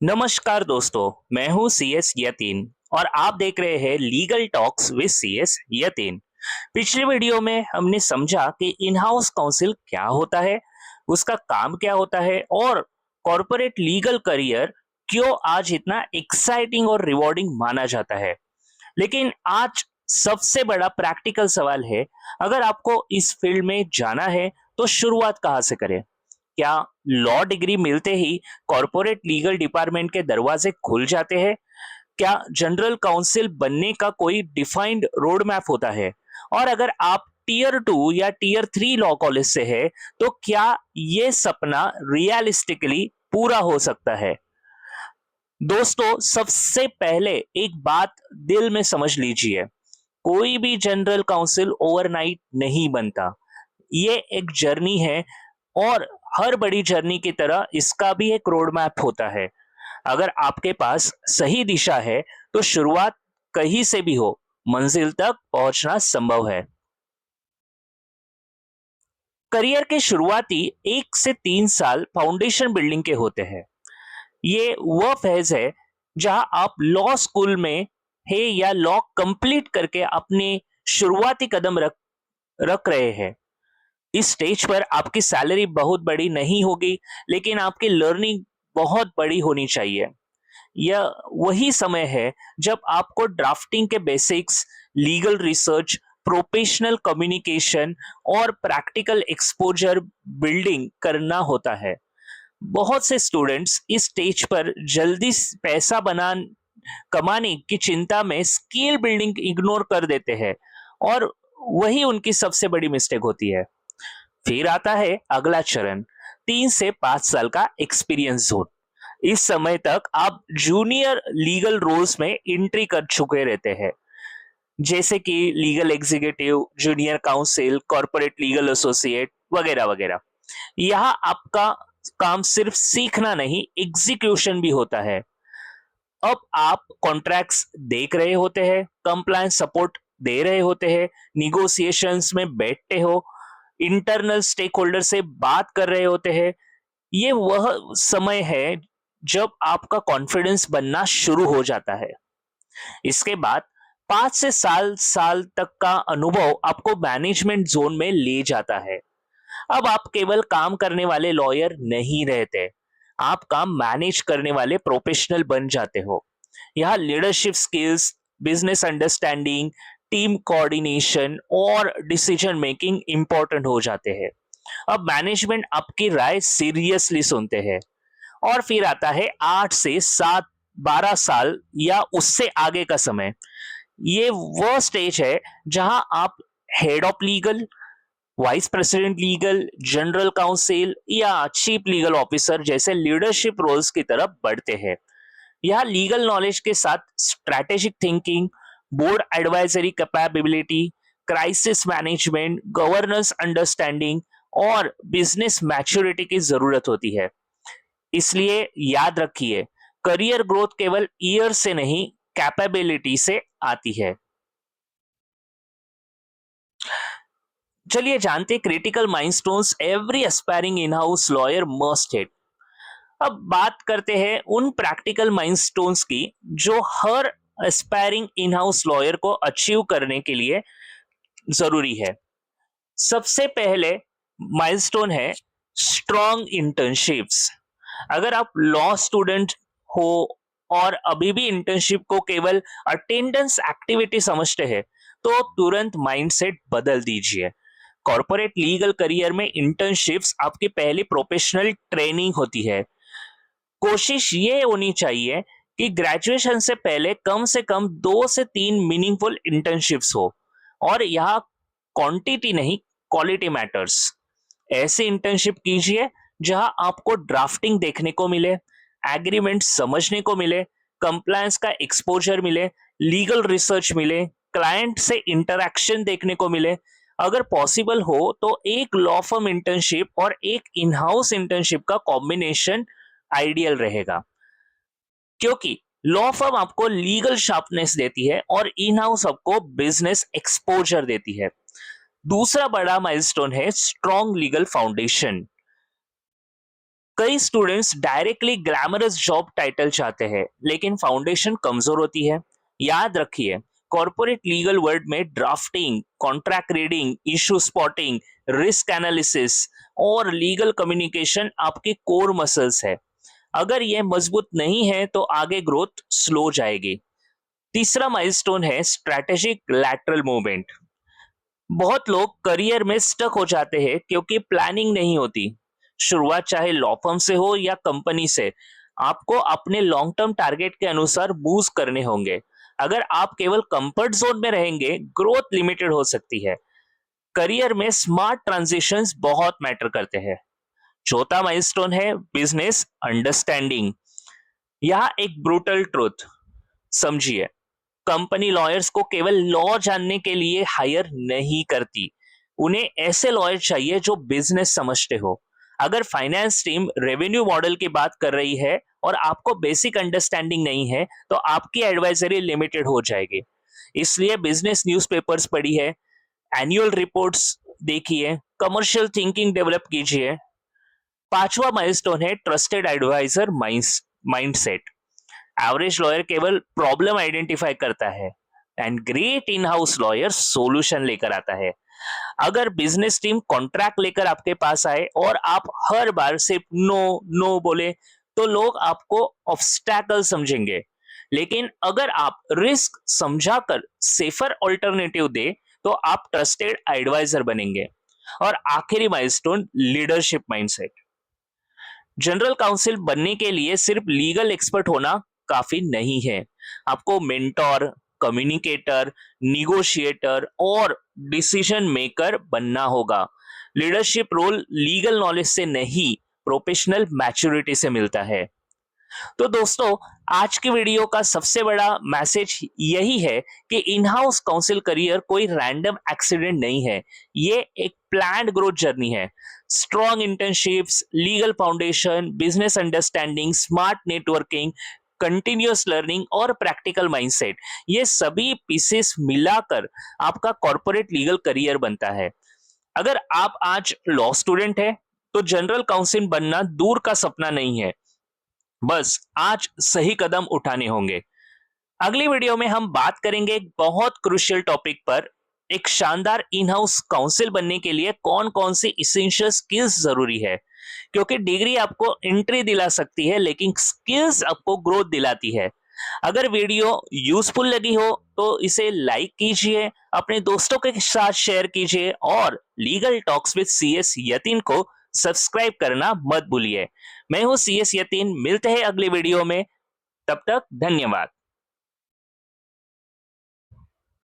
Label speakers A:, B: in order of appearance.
A: नमस्कार दोस्तों, मैं हूं सीएस यतीन और आप देख रहे हैं legal talks with CS Yatin. पिछले वीडियो में हमने समझा कि इन हाउस काउंसिल क्या होता है, उसका काम क्या होता है और कॉरपोरेट लीगल करियर क्यों आज इतना एक्साइटिंग और रिवॉर्डिंग माना जाता है। लेकिन आज सबसे बड़ा प्रैक्टिकल सवाल है, अगर आपको इस फील्ड में जाना है तो शुरुआत कहाँ से करें। क्या लॉ डिग्री मिलते ही कॉरपोरेट लीगल डिपार्टमेंट के दरवाजे खुल जाते हैं? क्या जनरल काउंसिल बनने का कोई डिफाइंड रोड मैप होता है? और अगर आप टीयर 2 या टीयर 3 लॉ कॉलेज से है तो क्या ये सपना रियलिस्टिकली पूरा हो सकता है? दोस्तों, सबसे पहले एक बात दिल में समझ लीजिए, कोई भी जनरल काउंसिल ओवरनाइट नहीं बनता। ये एक जर्नी है और हर बड़ी जर्नी की तरह इसका भी एक रोड मैप होता है। अगर आपके पास सही दिशा है तो शुरुआत कहीं से भी हो, मंजिल तक पहुंचना संभव है। करियर के शुरुआती 1 से 3 साल फाउंडेशन बिल्डिंग के होते हैं। ये वह फेज है जहां आप लॉ स्कूल में है या लॉ कंप्लीट करके अपने शुरुआती कदम रख रख रहे हैं। इस स्टेज पर आपकी सैलरी बहुत बड़ी नहीं होगी, लेकिन आपकी लर्निंग बहुत बड़ी होनी चाहिए। यह वही समय है जब आपको ड्राफ्टिंग के basics, legal research, professional communication और प्रैक्टिकल एक्सपोजर बिल्डिंग करना होता है। बहुत से स्टूडेंट्स इस स्टेज पर जल्दी पैसा बना कमाने की चिंता में स्किल बिल्डिंग इग्नोर कर देते हैं और वही उनकी सबसे बड़ी मिस्टेक होती है। फिर आता है अगला चरण, 3 से 5 साल का एक्सपीरियंस जोन। इस समय तक आप जूनियर लीगल रोल्स में एंट्री कर चुके रहते हैं, जैसे कि legal executive, junior council, corporate legal associate वगैरह वगैरह। यहाँ आपका काम सिर्फ सीखना नहीं, एग्जीक्यूशन भी होता है। अब आप कॉन्ट्रैक्ट्स देख रहे होते हैं, कंप्लायंस सपोर्ट दे रहे होते हैं, निगोशिएशंस में बैठते हो, इंटरनल स्टेक होल्डर से बात कर रहे होते हैं। ये वह समय है जब आपका कॉन्फिडेंस बनना शुरू हो जाता है। इसके बाद 5 से 7 साल तक का अनुभव आपको मैनेजमेंट जोन में ले जाता है। अब आप केवल काम करने वाले लॉयर नहीं रहते, आप काम मैनेज करने वाले प्रोफेशनल बन जाते हो। यहाँ leadership skills, business understanding, team coordination और डिसीजन मेकिंग इंपॉर्टेंट हो जाते हैं। अब मैनेजमेंट आपकी राय सीरियसली सुनते हैं। और फिर आता है 8 से 7 12 साल या उससे आगे का समय। ये वो स्टेज है जहां आप head of legal, vice president legal, general council या चीफ लीगल ऑफिसर जैसे लीडरशिप रोल्स की तरफ बढ़ते हैं। यहाँ लीगल नॉलेज के साथ strategic thinking, board advisory capability, crisis management, governance understanding और बिजनेस मैच्योरिटी की जरूरत होती है। इसलिए याद रखिए, करियर ग्रोथ केवल ईयर से नहीं, कैपेबिलिटी से आती है। चलिए जानते क्रिटिकल माइलस्टोन्स एवरी एस्पायरिंग इन हाउस लॉयर मस्ट हिट। अब बात करते हैं उन प्रैक्टिकल माइलस्टोन्स की जो हर एस्पायरिंग इन हाउस लॉयर को अचीव करने के लिए जरूरी है। सबसे पहले माइलस्टोन है स्ट्रॉन्ग इंटर्नशिप्स। अगर आप लॉ स्टूडेंट हो और अभी भी इंटर्नशिप को केवल अटेंडेंस एक्टिविटी समझते हैं तो तुरंत माइंडसेट बदल दीजिए। कॉर्पोरेट लीगल करियर में इंटर्नशिप्स आपकी पहली प्रोफेशनल ट्रेनिंग होती है। कोशिश ये होनी चाहिए कि ग्रेजुएशन से कम 2 से 3 मीनिंगफुल इंटर्नशिप्स हो और यहाँ क्वांटिटी नहीं, क्वालिटी मैटर्स। ऐसी इंटर्नशिप कीजिए जहां आपको ड्राफ्टिंग देखने को मिले, एग्रीमेंट समझने को मिले, कंप्लायंस का एक्सपोजर मिले, लीगल रिसर्च मिले, क्लाइंट से इंटरैक्शन देखने को मिले। अगर पॉसिबल हो तो एक लॉ फर्म इंटर्नशिप और एक इन हाउस इंटर्नशिप का कॉम्बिनेशन आइडियल रहेगा, क्योंकि लॉ फर्म आपको लीगल शार्पनेस देती है और इन हाउस आपको बिजनेस एक्सपोजर देती है। दूसरा बड़ा माइलस्टोन है स्ट्रॉन्ग लीगल फाउंडेशन। कई students directly glamorous job title चाहते हैं, लेकिन फाउंडेशन कमजोर होती है। याद रखिए, कॉर्पोरेट लीगल वर्ड में drafting, contract reading, issue spotting, risk analysis और लीगल कम्युनिकेशन आपके कोर मसल्स है। अगर ये मजबूत नहीं है तो आगे ग्रोथ स्लो जाएगी। तीसरा माइलस्टोन है स्ट्रेटेजिक लैटरल मूवमेंट। बहुत लोग करियर में स्टक हो जाते हैं क्योंकि प्लानिंग नहीं होती। शुरुआत चाहे लॉ फर्म से हो या कंपनी से, आपको अपने लॉन्ग टर्म टारगेट के अनुसार मूव करने होंगे। अगर आप केवल कंफर्ट जोन में रहेंगे, ग्रोथ लिमिटेड हो सकती है। करियर में स्मार्ट ट्रांजिशंस बहुत मैटर करते हैं। चौथा माइलस्टोन है बिजनेस अंडरस्टैंडिंग। यहाँ एक ब्रूटल ट्रुथ समझिए, कंपनी लॉयर्स को केवल लॉ जानने के लिए हायर नहीं करती। उन्हें ऐसे लॉयर चाहिए जो बिजनेस समझते हो। अगर फाइनेंस टीम रेवेन्यू मॉडल की बात कर रही है और आपको बेसिक अंडरस्टैंडिंग नहीं है, तो आपकी एडवाइजरी लिमिटेड हो जाएगी। इसलिए बिजनेस न्यूज़पेपर्स पढ़ी है, एनुअल रिपोर्ट्स देखिए, कमर्शियल थिंकिंग डेवलप कीजिए। पांचवा माइलस्टोन है trusted adviser mindset. Average lawyer केवल प्रॉब्लम आइडेंटिफाई करता है and great in house lawyer solution लेकर आता है। अगर बिजनेस टीम कॉन्ट्रैक्ट लेकर आपके पास आए और आप हर बार सिर्फ नो नो बोले, तो लोग आपको ऑब्स्टैकल समझेंगे। लेकिन अगर आप रिस्क समझाकर सेफर ऑल्टरनेटिव दे, तो आप ट्रस्टेड एडवाइजर बनेंगे। और आखिरी milestone leadership mindset. General council बनने के लिए सिर्फ लीगल एक्सपर्ट होना काफी नहीं है। आपको मेंटोर, कम्युनिकेटर, निगोशिएटर और डिसीजन मेकर बनना होगा। लीडरशिप रोल लीगल नॉलेज से नहीं, प्रोफेशनल मैच्योरिटी से मिलता है। तो दोस्तों, आज की वीडियो का सबसे बड़ा मैसेज यही है कि इन हाउस काउंसिल करियर कोई रैंडम एक्सीडेंट नहीं है। ये एक प्लान्ड ग्रोथ जर्नी है। Strong internships, legal foundation, business understanding, smart networking, continuous learning और प्रैक्टिकल माइंडसेट, ये सभी पीसेस मिलाकर आपका कॉर्पोरेट लीगल करियर बनता है। अगर आप आज लॉ स्टूडेंट है, तो जनरल काउंसिल बनना दूर का सपना नहीं है, बस आज सही कदम उठाने होंगे। अगली वीडियो में हम बात करेंगे एक बहुत क्रूशियल टॉपिक पर, एक शानदार इन हाउस काउंसिल बनने के लिए कौन कौन सी इसेंशियल स्किल्स जरूरी है। क्योंकि डिग्री आपको एंट्री दिला सकती है, लेकिन स्किल्स आपको ग्रोथ दिलाती है। अगर वीडियो यूजफुल लगी हो तो इसे लाइक कीजिए, अपने दोस्तों के साथ शेयर कीजिए और legal talks with CS Yatin को सब्सक्राइब करना मत भूलिए। मैं हूं CS यतीन, मिलते हैं अगले वीडियो में। तब तक धन्यवाद।